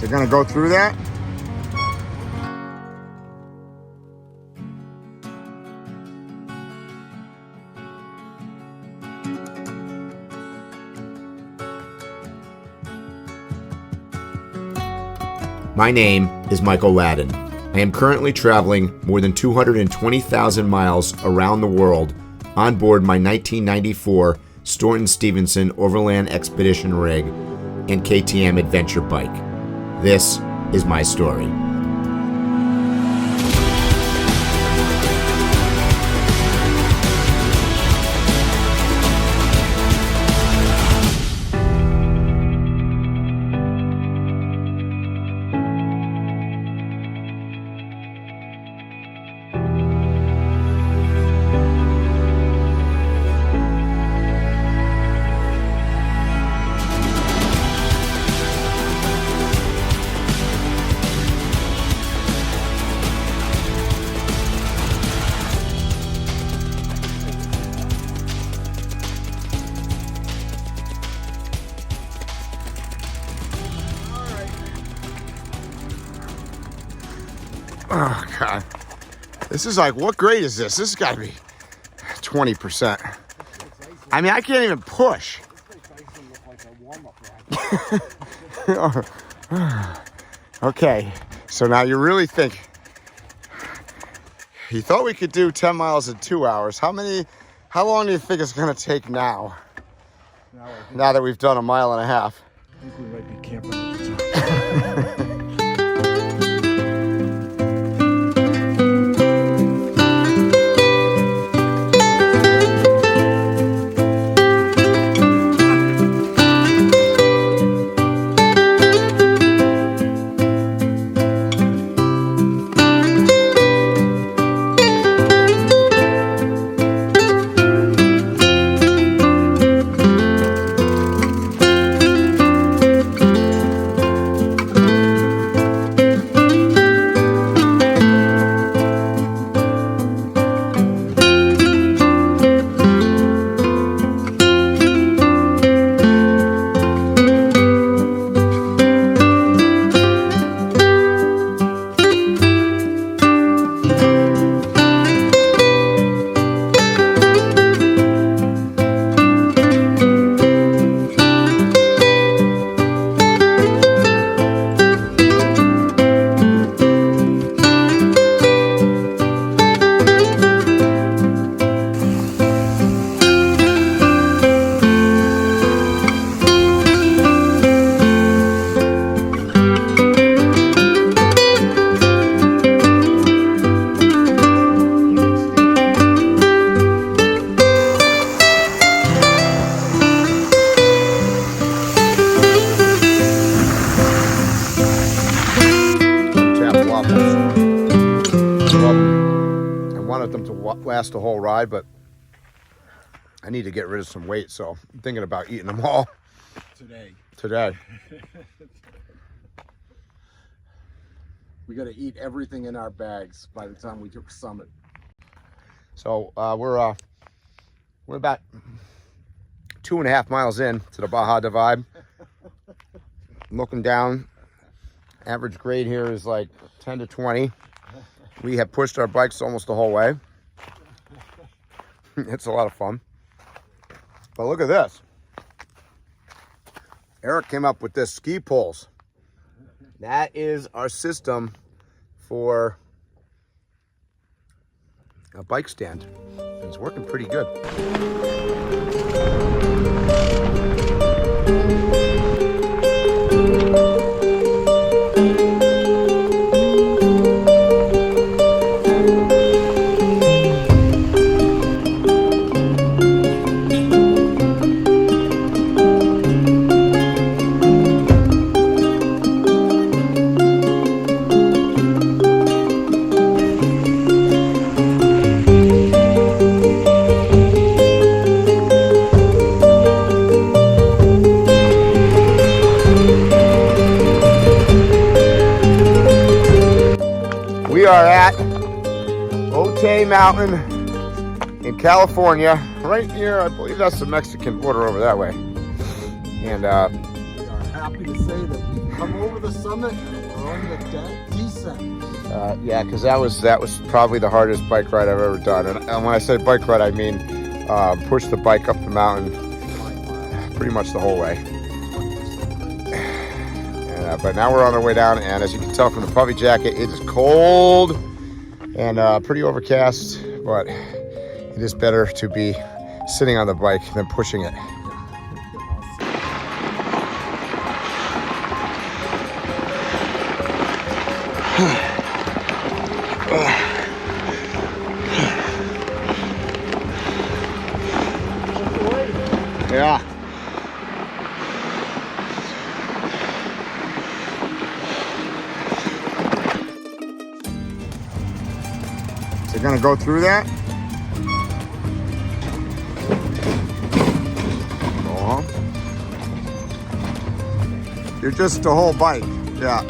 You're gonna go through that? My name is Michael Ladden. I am currently traveling more than 220,000 miles around the world on board my 1994 Staunton Stevenson Overland Expedition rig and KTM adventure bike. This is my story. Oh, God. This is like, what grade is this? This has got to be 20%. I mean, I can't even push. Okay, so now you really think, you thought we could do 10 miles in 2 hours. How long do you think it's going to take now? Now that we've done a mile and a half. I think we might be camping at the top. Last the whole ride, but I need to get rid of some weight, so I'm thinking about eating them all today. We got to eat everything in our bags by the time we took summit. So we're about 2.5 miles in to the Baja Divide. Looking down, average grade here is like 10 to 20. We have pushed our bikes almost the whole way. It's a lot of fun. But look at this. Eric came up with this ski poles. That is our system for a bike stand. It's working pretty good. We are at Otay Mountain in California, right near, I believe that's the Mexican border over that way. And We are happy to say that we come over the summit and we're on the descent. Yeah, because that was probably the hardest bike ride I've ever done. And when I say bike ride, I mean push the bike up the mountain pretty much the whole way. And, but now we're on our way down, and as you can tell from the puffy jacket, it is cold and pretty overcast, but it is better to be sitting on the bike than pushing it. Yeah. Is it gonna go through that? Oh. You're just the whole bike. Yeah.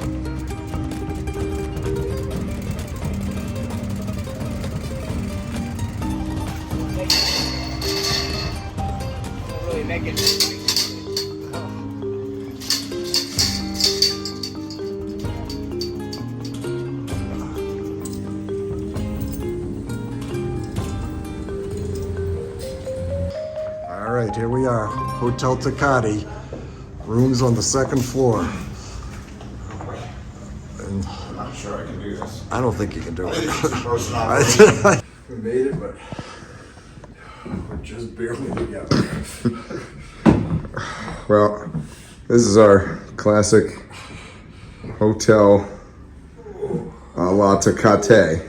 Make it. All right, here we are, Hotel Tecate, rooms on the second floor. And I'm not sure I can do this. I don't think you can do it. We made it, but we're just barely together. Well, this is our classic hotel a la Tecate.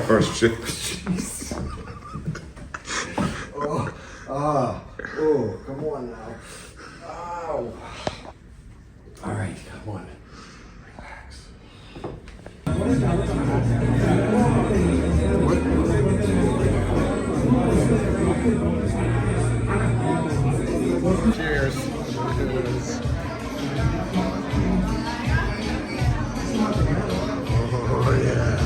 Oh shit. Oh, come on now. Ow. All right, come on. Relax. Cheers. Oh, yeah.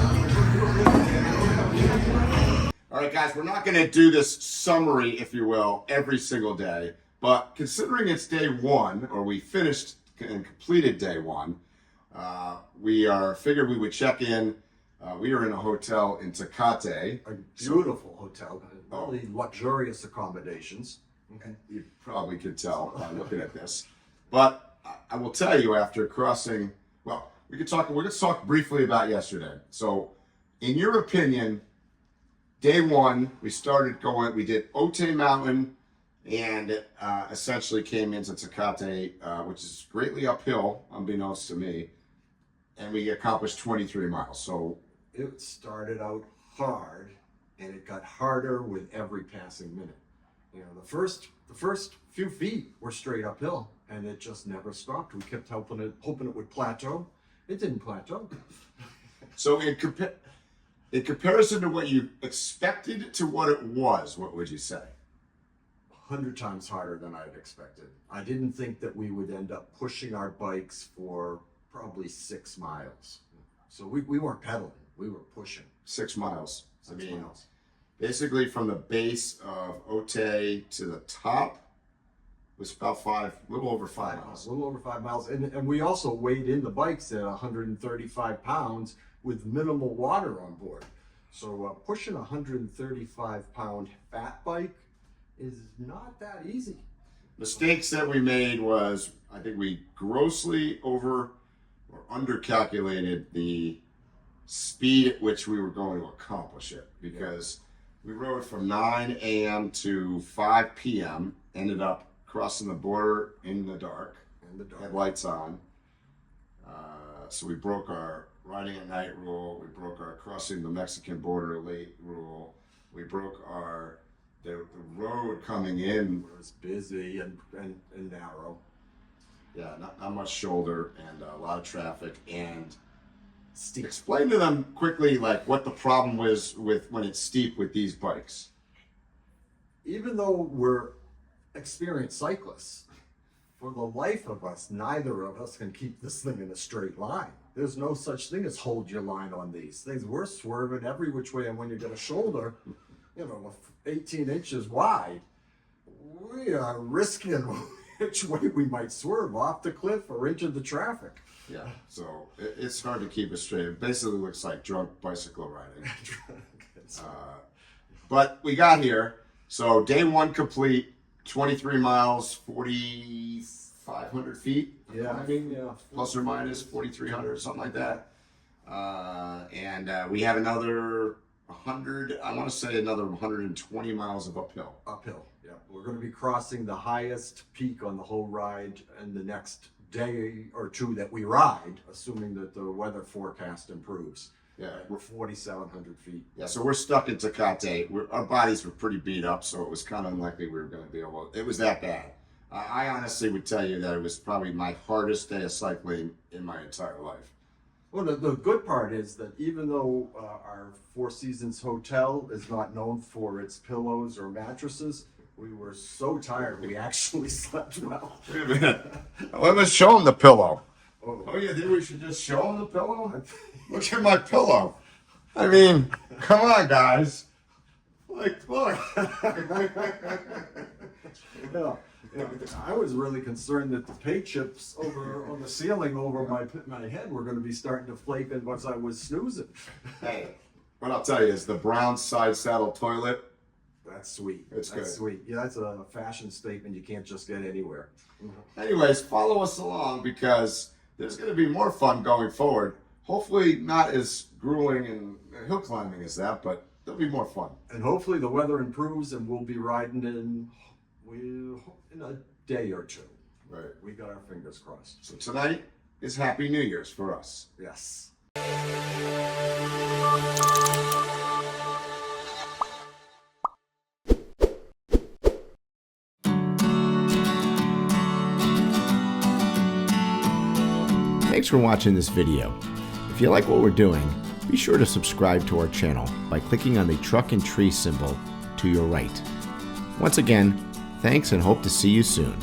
All right, guys, we're not going to do this summary, if you will, every single day. But considering it's day one, or we finished and completed day one, we figured we would check in. We are in a hotel in Tecate. A beautiful hotel, all the luxurious accommodations. You probably could tell by looking at this. But I will tell you, after crossing, well, we're going to talk briefly about yesterday. So, in your opinion, day one, we did Otay Mountain and essentially came into Tecate, which is greatly uphill, unbeknownst to me, and we accomplished 23 miles. So it started out hard, and it got harder with every passing minute. You know, the first few feet were straight uphill, and it just never stopped. We kept hoping it would plateau. It didn't plateau. So in comparison to what you expected to what it was, what would you say? 100 times harder than I had expected. I didn't think that we would end up pushing our bikes for probably 6 miles. So we weren't pedaling, we were pushing. 6 miles. 6 miles. Basically from the base of Otay to the top was about a little over 5 miles. A little over 5 miles. And we also weighed in the bikes at 135 pounds with minimal water on board. So pushing a 135-pound fat bike is not that easy. Mistakes that we made was, I think we grossly undercalculated the speed at which we were going to accomplish it, because we rode from 9 a.m. to 5 p.m., ended up crossing the border in the dark, headlights on. So we broke our riding at night rule, we broke our crossing the Mexican border late rule, we broke the road coming in was busy and narrow. Yeah, not much shoulder and a lot of traffic, and Steep. Explain to them quickly, like, what the problem was with when it's steep with these bikes. Even though we're experienced cyclists, for the life of us, neither of us can keep this thing in a straight line. There's no such thing as hold your line on these things. We're swerving every which way, and when you get a shoulder, 18 inches wide, we are risking which way we might swerve, off the cliff or into the traffic. Yeah, so it's hard to keep it straight. It basically looks like drunk bicycle riding. But we got here. So day one complete, 23 miles, 4,500 feet. Yeah, Plus or minus 4,300, something like that. And we have another 100, I want to say another 120 miles of uphill. Uphill, yeah. We're going to be crossing the highest peak on the whole ride in the next day or two that we ride, assuming that the weather forecast improves. Yeah, we're 4,700 feet. Yeah, so we're stuck in Tecate. Our bodies were pretty beat up, so it was kind of unlikely we were going to be able to. It was that bad. I honestly would tell you that it was probably my hardest day of cycling in my entire life. Well, the good part is that even though our Four Seasons Hotel is not known for its pillows or mattresses, we were so tired we actually slept well. Wait a minute. Let's show them the pillow. Oh, you think we should just show them the pillow? Look at my pillow. I mean, come on, guys. Like, look. Yeah. I was really concerned that the paint chips over on the ceiling over my head were going to be starting to flake once I was snoozing. Hey, what I'll tell you is the brown side saddle toilet. That's sweet. It's good. That's sweet. Yeah, that's a fashion statement you can't just get anywhere. Anyways, follow us along because there's going to be more fun going forward. Hopefully not as grueling and hill climbing as that, but there'll be more fun. And hopefully the weather improves and we'll be riding in a day or two. Right. We got our fingers crossed. So tonight is Happy New Year's for us. Yes. Thanks for watching this video. If you like what we're doing, be sure to subscribe to our channel by clicking on the truck and tree symbol to your right. Once again, thanks and hope to see you soon.